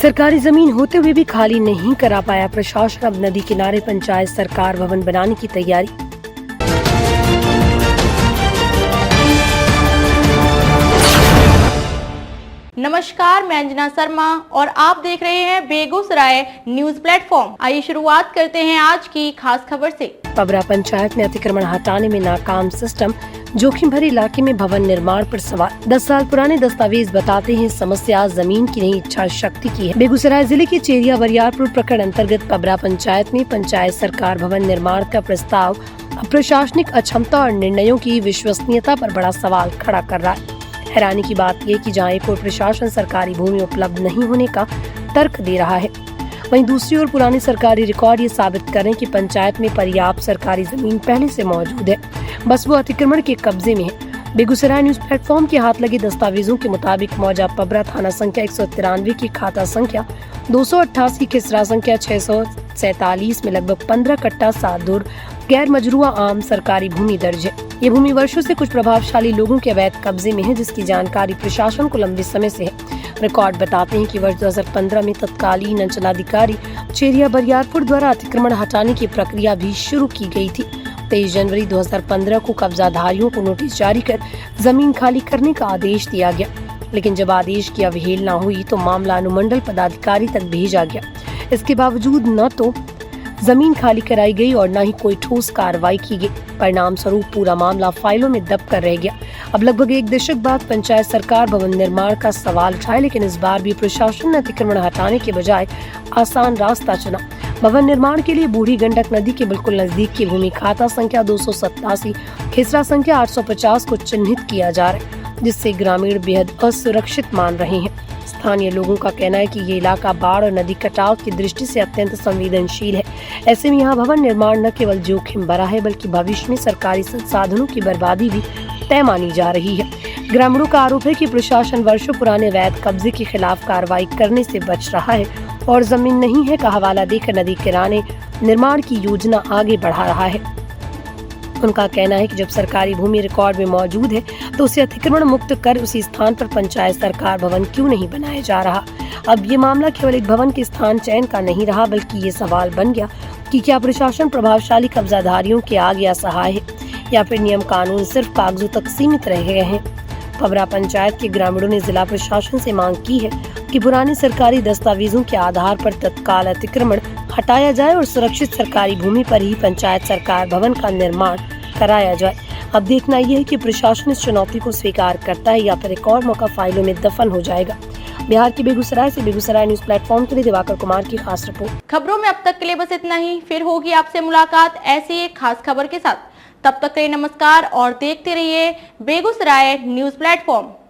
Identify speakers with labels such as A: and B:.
A: सरकारी जमीन होते हुए भी खाली नहीं करा पाया प्रशासन। अब नदी किनारे पंचायत सरकार भवन बनाने की तैयारी।
B: नमस्कार, मैं अंजना शर्मा और आप देख रहे हैं बेगूसराय न्यूज प्लेटफॉर्म। आइए शुरुआत करते हैं आज की खास खबर से।
A: पबरा पंचायत में अतिक्रमण हटाने में नाकाम सिस्टम, जोखिम भरे इलाके में भवन निर्माण पर सवाल। 10 साल पुराने दस्तावेज बताते हैं समस्या जमीन की नहीं इच्छा शक्ति की है। बेगूसराय जिले के चेरिया बरियारपुर प्रखंड अंतर्गत पबरा पंचायत में पंचायत सरकार भवन निर्माण का प्रस्ताव प्रशासनिक अक्षमता और निर्णयों की विश्वसनीयता पर बड़ा सवाल खड़ा कर रहा है। हैरानी की बात यह कि जहां एक ओर प्रशासन सरकारी भूमि उपलब्ध नहीं होने का तर्क दे रहा है, वहीं दूसरी ओर पुराने सरकारी रिकॉर्ड ये साबित करें कि पंचायत में पर्याप्त सरकारी जमीन पहले से मौजूद है, बस वो अतिक्रमण के कब्जे में है। बेगूसराय न्यूज प्लेटफॉर्म के हाथ लगे दस्तावेजों के मुताबिक मौजा पबरा थाना संख्या 193 की खाता संख्या 288 खिसरा संख्या 647 में लगभग 15 कट्टा 7 धुर गैर मजरूआ आम सरकारी भूमि दर्ज है। ये भूमि वर्षों से कुछ प्रभावशाली लोगों के अवैध कब्जे में है, जिसकी जानकारी प्रशासन को लंबे समय से है। रिकॉर्ड बताते हैं कि वर्ष 2015 में तत्कालीन अंचलाधिकारी चेरिया बरियारपुर द्वारा अतिक्रमण हटाने की प्रक्रिया भी शुरू की गई थी। 23 जनवरी 2015 को कब्जाधारियों को नोटिस जारी कर जमीन खाली करने का आदेश दिया गया, लेकिन जब आदेश की अवहेलना हुई तो मामला अनुमंडल पदाधिकारी तक भेजा गया। इसके बावजूद न तो जमीन खाली कराई गई और न ही कोई ठोस कार्रवाई की गई। परिणाम स्वरूप पूरा मामला फाइलों में दब कर रह गया। अब लगभग एक दशक बाद पंचायत सरकार भवन निर्माण का सवाल उठाए, लेकिन इस बार भी प्रशासन ने अतिक्रमण हटाने के बजाय आसान रास्ता चुना। भवन निर्माण के लिए बूढ़ी गंडक नदी के बिल्कुल नजदीक की भूमि खाता संख्या 287 खिसरा संख्या 850 को चिन्हित किया जा रहा है, जिससे ग्रामीण बेहद असुरक्षित मान रहे हैं। स्थानीय लोगों का कहना है कि ये इलाका बाढ़ और नदी कटाव की दृष्टि से अत्यंत संवेदनशील है। ऐसे में यहाँ भवन निर्माण न केवल जोखिम भरा है, बल्कि भविष्य में सरकारी संसाधनों की बर्बादी भी तय मानी जा रही है। ग्रामीणों का आरोप है कि प्रशासन वर्षों पुराने अवैध कब्जे के खिलाफ कार्रवाई करने से बच रहा है और जमीन नहीं है का हवाला देकर नदी किनारे निर्माण की योजना आगे बढ़ा रहा है। उनका कहना है कि जब सरकारी भूमि रिकॉर्ड में मौजूद है तो उसे अतिक्रमण मुक्त कर उसी स्थान पर पंचायत सरकार भवन क्यों नहीं बनाया जा रहा। अब ये मामला केवल एक भवन के स्थान चयन का नहीं रहा, बल्कि ये सवाल बन गया कि क्या प्रशासन प्रभावशाली कब्जाधारियों के आगे असहाय है या फिर नियम कानून सिर्फ कागजों तक सीमित रह गए हैं। पबरा पंचायत के ग्रामीणों ने जिला प्रशासन से मांग की है कि पुराने सरकारी दस्तावेजों के आधार पर तत्काल अतिक्रमण हटाया जाए और सुरक्षित सरकारी भूमि पर ही पंचायत सरकार भवन का निर्माण कराया जाए। अब देखना यह है कि प्रशासन इस चुनौती को स्वीकार करता है या फिर एक और मौका फाइलों में दफन हो जाएगा। बिहार के बेगूसराय से बेगूसराय न्यूज प्लेटफॉर्म के लिए दिवाकर कुमार की खास रिपोर्ट।
B: खबरों में अब तक के लिए बस इतना ही। फिर होगी आपसे मुलाकात ऐसी एक खास खबर के साथ। तब तक के लिए नमस्कार और देखते रहिए बेगूसराय न्यूज प्लेटफॉर्म।